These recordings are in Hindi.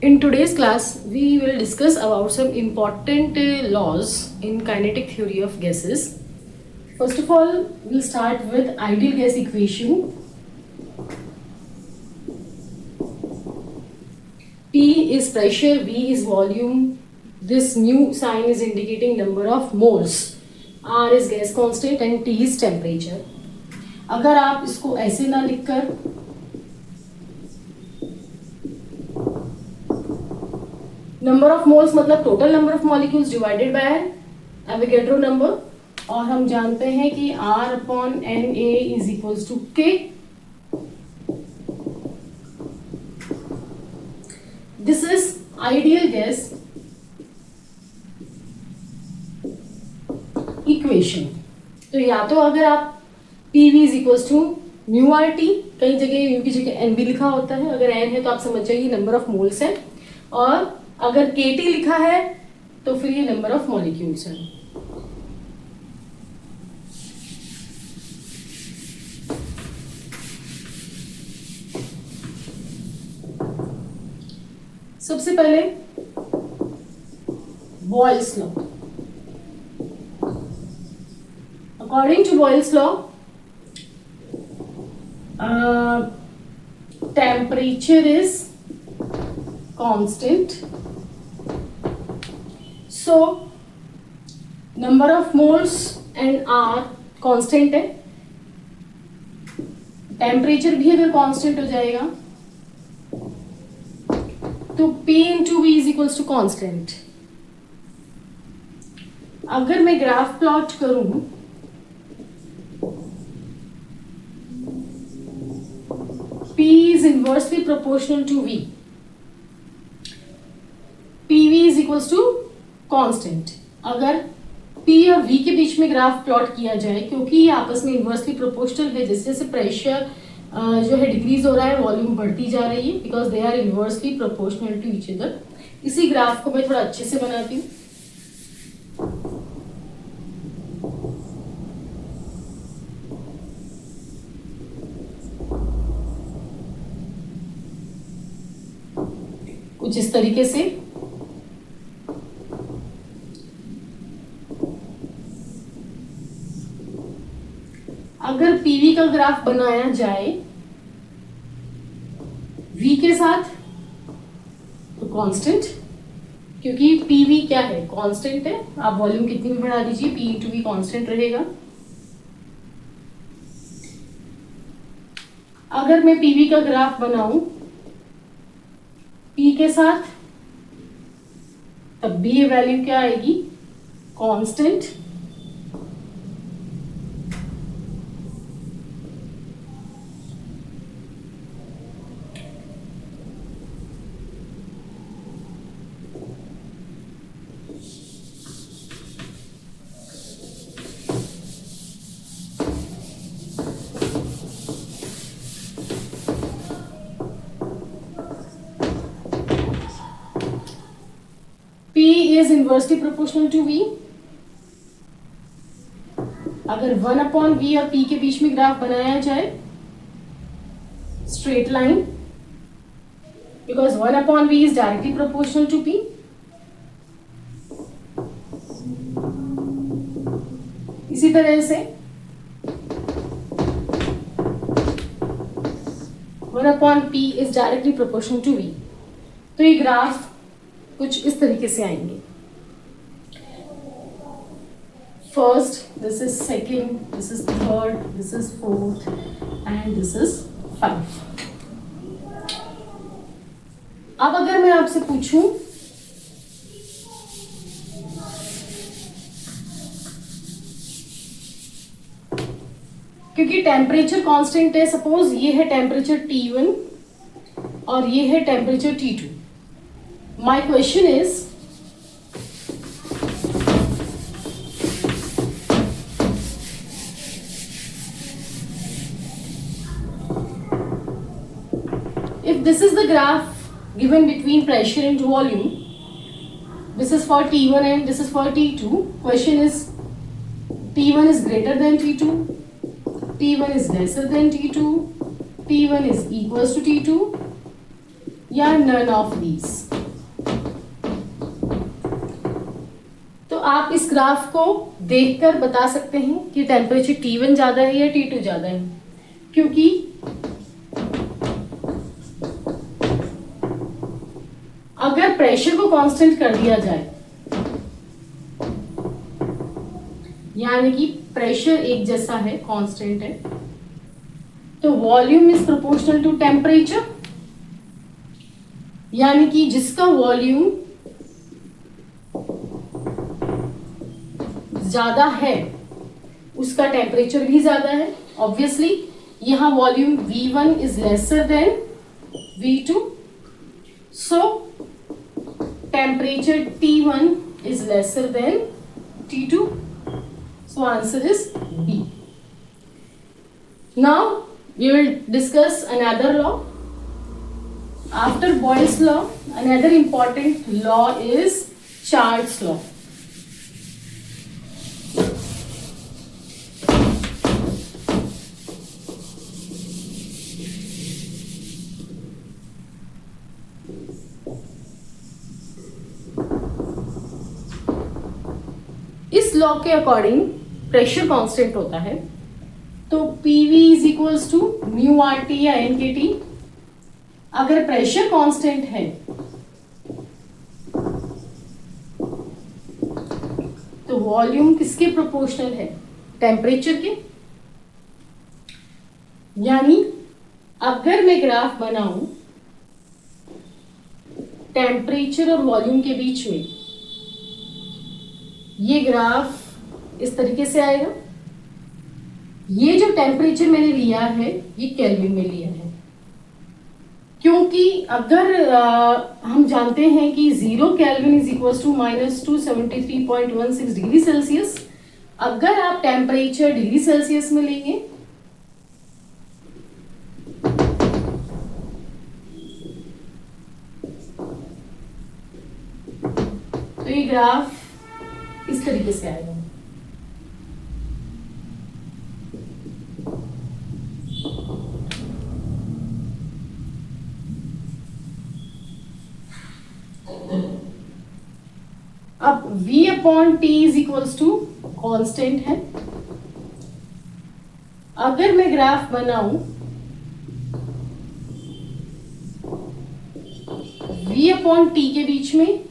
In today's class, we will discuss about some important laws in kinetic theory of gases. First of all, we'll start with ideal gas equation. P is pressure, V is volume. This mu sign is indicating number of moles. R is gas constant and T is temperature. अगर आप इसको ऐसे ना लिखकर नंबर ऑफ मोल्स मतलब total number of molecules divided by Avogadro number, और हम जानते हैं कि R upon Na is equals to K. This is ideal gas equation. तो या तो अगर आप PV is equals to mu R T, कई जगह म्यू की जगह एन भी लिखा होता है, अगर एन है तो आप समझ जाइए नंबर ऑफ मोल्स है, और अगर KT लिखा है तो फिर ये नंबर ऑफ मॉलिक्यूल्स है. सबसे पहले Boyle's law. According to Boyle's law, temperature is constant, so number of moles and R constant है. टेम्परेचर भी अगर कांस्टेंट हो जाएगा तो P into V is equals to constant. अगर मैं ग्राफ प्लॉट करूं P is inversely proportional to V. PV is equals to constant. अगर P और V के बीच में ग्राफ प्लॉट किया जाए, क्योंकि ये आपस में इन्वर्सली प्रोपोर्शनल है, जैसे जैसे प्रेशर जो है डिक्रीज हो रहा है, वॉल्यूम बढ़ती जा रही है, because they are inversely proportional to each other. इसी ग्राफ को मैं थोड़ा अच्छे से बनाती हूँ. कुछ इस तरीके से. अगर PV का ग्राफ बनाया जाए V के साथ तो कांस्टेंट, क्योंकि PV क्या है, कांस्टेंट है. आप वॉल्यूम कितनी भी बढ़ा दीजिए, P इंटू V कांस्टेंट रहेगा. अगर मैं PV का ग्राफ बनाऊं P के साथ, तब भी ये वैल्यू क्या आएगी, constant. P is inversely proportional to V. अगर 1 अपॉन V और P के बीच में ग्राफ बनाया जाए, straight line, because 1 upon V is directly proportional to P. इसी तरह से 1 upon P is directly proportional to V. तो ये ग्राफ कुछ इस तरीके से आएंगे. First, this is second, this is third, this is fourth and this is 5. अब अगर मैं आपसे पूछूं क्योंकि टेम्परेचर कांस्टेंट है, सपोज ये है टेम्परेचर T1 और ये है temperature T2. My question is, if this is the graph given between pressure and volume, this is for T1 and this is for T2. Question is, T1 is greater than T2, T1 is lesser than T2, T1 is equals to T2, या none of these. आप इस ग्राफ को देखकर बता सकते हैं कि टेम्परेचर T1 ज्यादा है या T2 ज्यादा है, क्योंकि अगर प्रेशर को कांस्टेंट कर दिया जाए, यानी कि प्रेशर एक जैसा है, कांस्टेंट है, तो volume is proportional to temperature, यानी कि जिसका वॉल्यूम ज्यादा है उसका टेम्परेचर भी ज्यादा है। ऑब्वियसली यहां volume V1 is lesser then V2, so temperature T1 is lesser than T2, so answer is B. Now we will discuss another law. After Boyle's law, another important law is Charles' law. इस लॉ के अकॉर्डिंग प्रेशर कांस्टेंट होता है, तो PV is equals to mu RT या NKT। अगर प्रेशर कांस्टेंट है तो वॉल्यूम किसके प्रोपोर्शनल है? टेम्परेचर के। यानी अगर मैं ग्राफ बनाऊं टेम्परेचर और वॉल्यूम के बीच में, ये ग्राफ इस तरीके से आएगा। ये जो टेम्परेचर मैंने लिया है ये केल्विन में लिया है, क्योंकि अगर हम जानते हैं कि 0 kelvin is equal to -273.16 degree Celsius. अगर आप टेम्परेचर डिग्री सेल्सियस में लेंगे तो ये ग्राफ इस तरीके से आएगा। अब V/T is equals to constant है। अगर मैं ग्राफ बनाऊं V/T के बीच में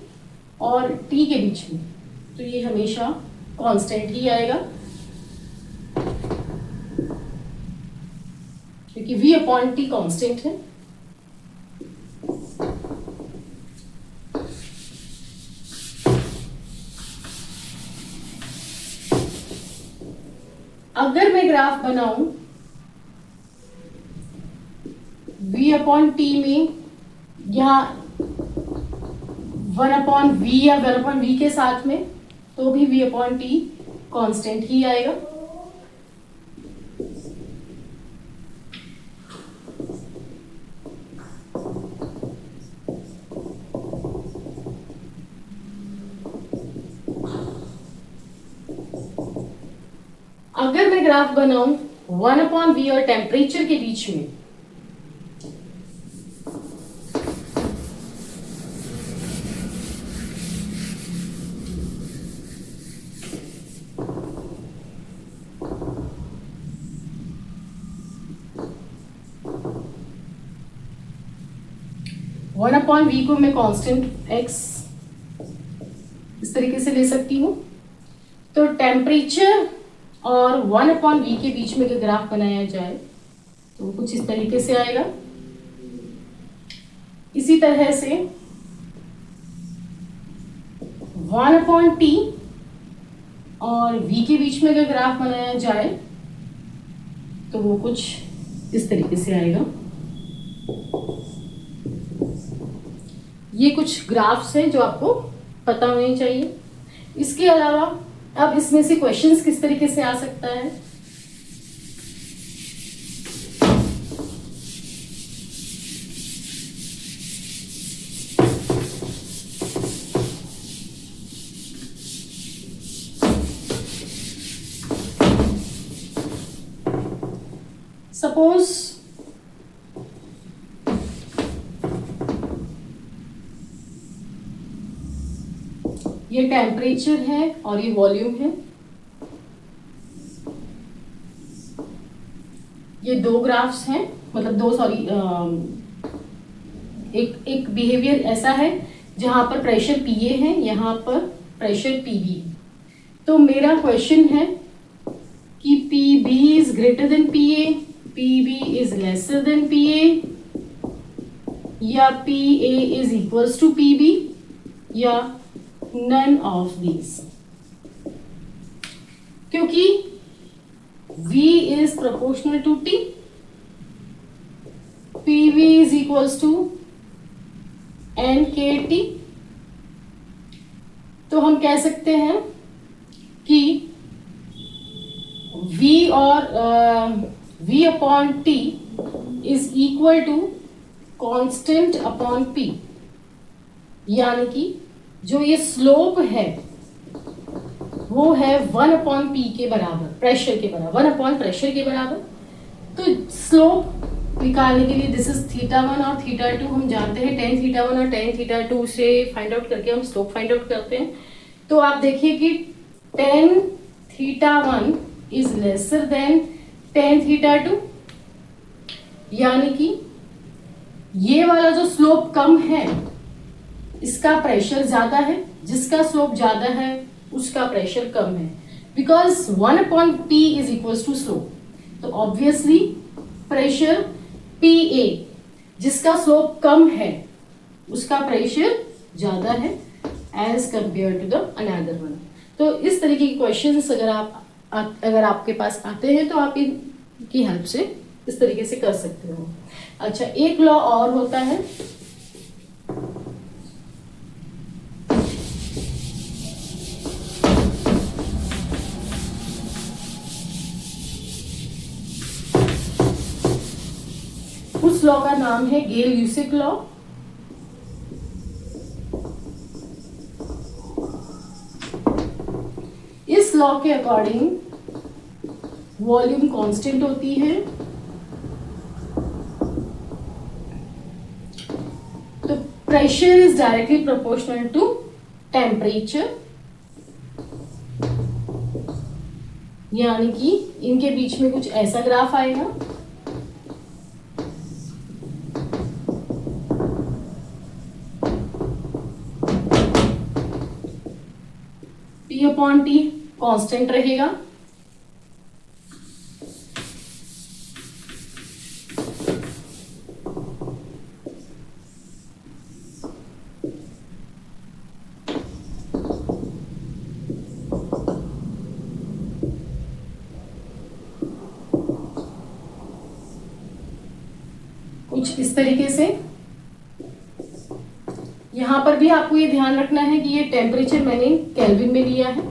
और T के बीच में, तो ये हमेशा कांस्टेंट ही आएगा, क्योंकि V/T कांस्टेंट है। अगर मैं ग्राफ बनाऊं V/T में यहां 1/V या 1/V के साथ में, तो भी V/T कांस्टेंट ही आएगा। अगर मैं ग्राफ बनाऊं 1/V और टेम्परेचर के बीच में, वन अपॉन वी को मैं कांस्टेंट x इस तरीके से ले सकती हूं। तो टेम्परेचर और 1/V के बीच में अगर ग्राफ बनाया जाए तो कुछ इस तरीके से आएगा। इसी तरह से 1/T और V के बीच में अगर ग्राफ बनाया जाए तो वो कुछ इस तरीके से आएगा। ये कुछ ग्राफ्स हैं जो आपको पता होने चाहिए। इसके अलावा अब इसमें से क्वेश्चंस किस तरीके से आ सकता है? सपोज ये टेम्परेचर है और ये वॉल्यूम है। ये दो ग्राफ्स हैं, मतलब दो, सॉरी, एक बिहेवियर ऐसा है जहां पर प्रेशर पीए है, यहां पर प्रेशर पीबी। तो मेरा क्वेश्चन है कि PB is greater than PA, PB is lesser than PA, या PA is equals to PB, या नन ऑफ दीज। क्योंकि V is proportional to T, PV is equals to NKT। तो हम कह सकते हैं कि V और V upon T is equal to constant upon P, यानी कि जो ये स्लोप है वो है 1 अपॉन पी के बराबर, प्रेशर के बराबर, 1 अपॉन प्रेशर के बराबर। तो स्लोप निकालने के लिए दिस इज θ1 और θ2 हम जानते हैं, tan θ1 और tan θ2 से फाइंड आउट करके हम स्लोप फाइंड आउट करते हैं। तो आप देखिए कि tan θ1 is lesser than tan θ2, यानी कि ये वाला जो स्लोप कम है इसका प्रेशर ज्यादा है, जिसका स्लोप ज्यादा है उसका प्रेशर कम है, because 1 upon P is equal to slope. तो ऑब्वियसली प्रेशर पी ए, जिसका स्लोप कम है उसका प्रेशर ज्यादा है as compare to the another one. तो इस तरीके के क्वेश्चंस अगर आपके पास आते हैं तो आप इनकी हेल्प से इस तरीके से कर सकते हो। अच्छा, एक लॉ और होता है, उस लॉ का नाम है गेल-यूसिक लॉ। इस लॉ के अकॉर्डिंग वॉल्यूम कांस्टेंट होती है, तो pressure is directly proportional to temperature, यानी कि इनके बीच में कुछ ऐसा ग्राफ आएगा। P अपॉन टी कांस्टेंट रहेगा, कुछ इस तरीके से। यहां पर भी आपको ये ध्यान रखना है कि ये टेम्परेचर मैंने केल्विन में लिया है।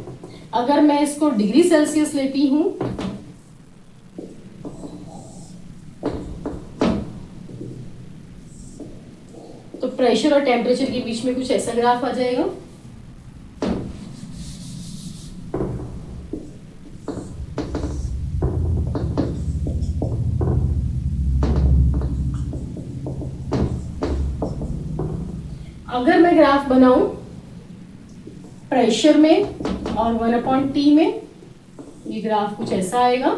अगर मैं इसको डिग्री सेल्सियस लेती हूं तो प्रेशर और टेम्परेचर के बीच में कुछ ऐसा ग्राफ आ जाएगा। अगर मैं ग्राफ बनाऊं प्रेशर में और 1 अपॉन टी में, ये ग्राफ कुछ ऐसा आएगा।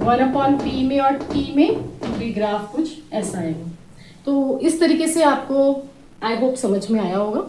वन अपॉन पी में और टी में ये ग्राफ कुछ ऐसा आएगा। तो इस तरीके से आपको आई होप समझ में आया होगा।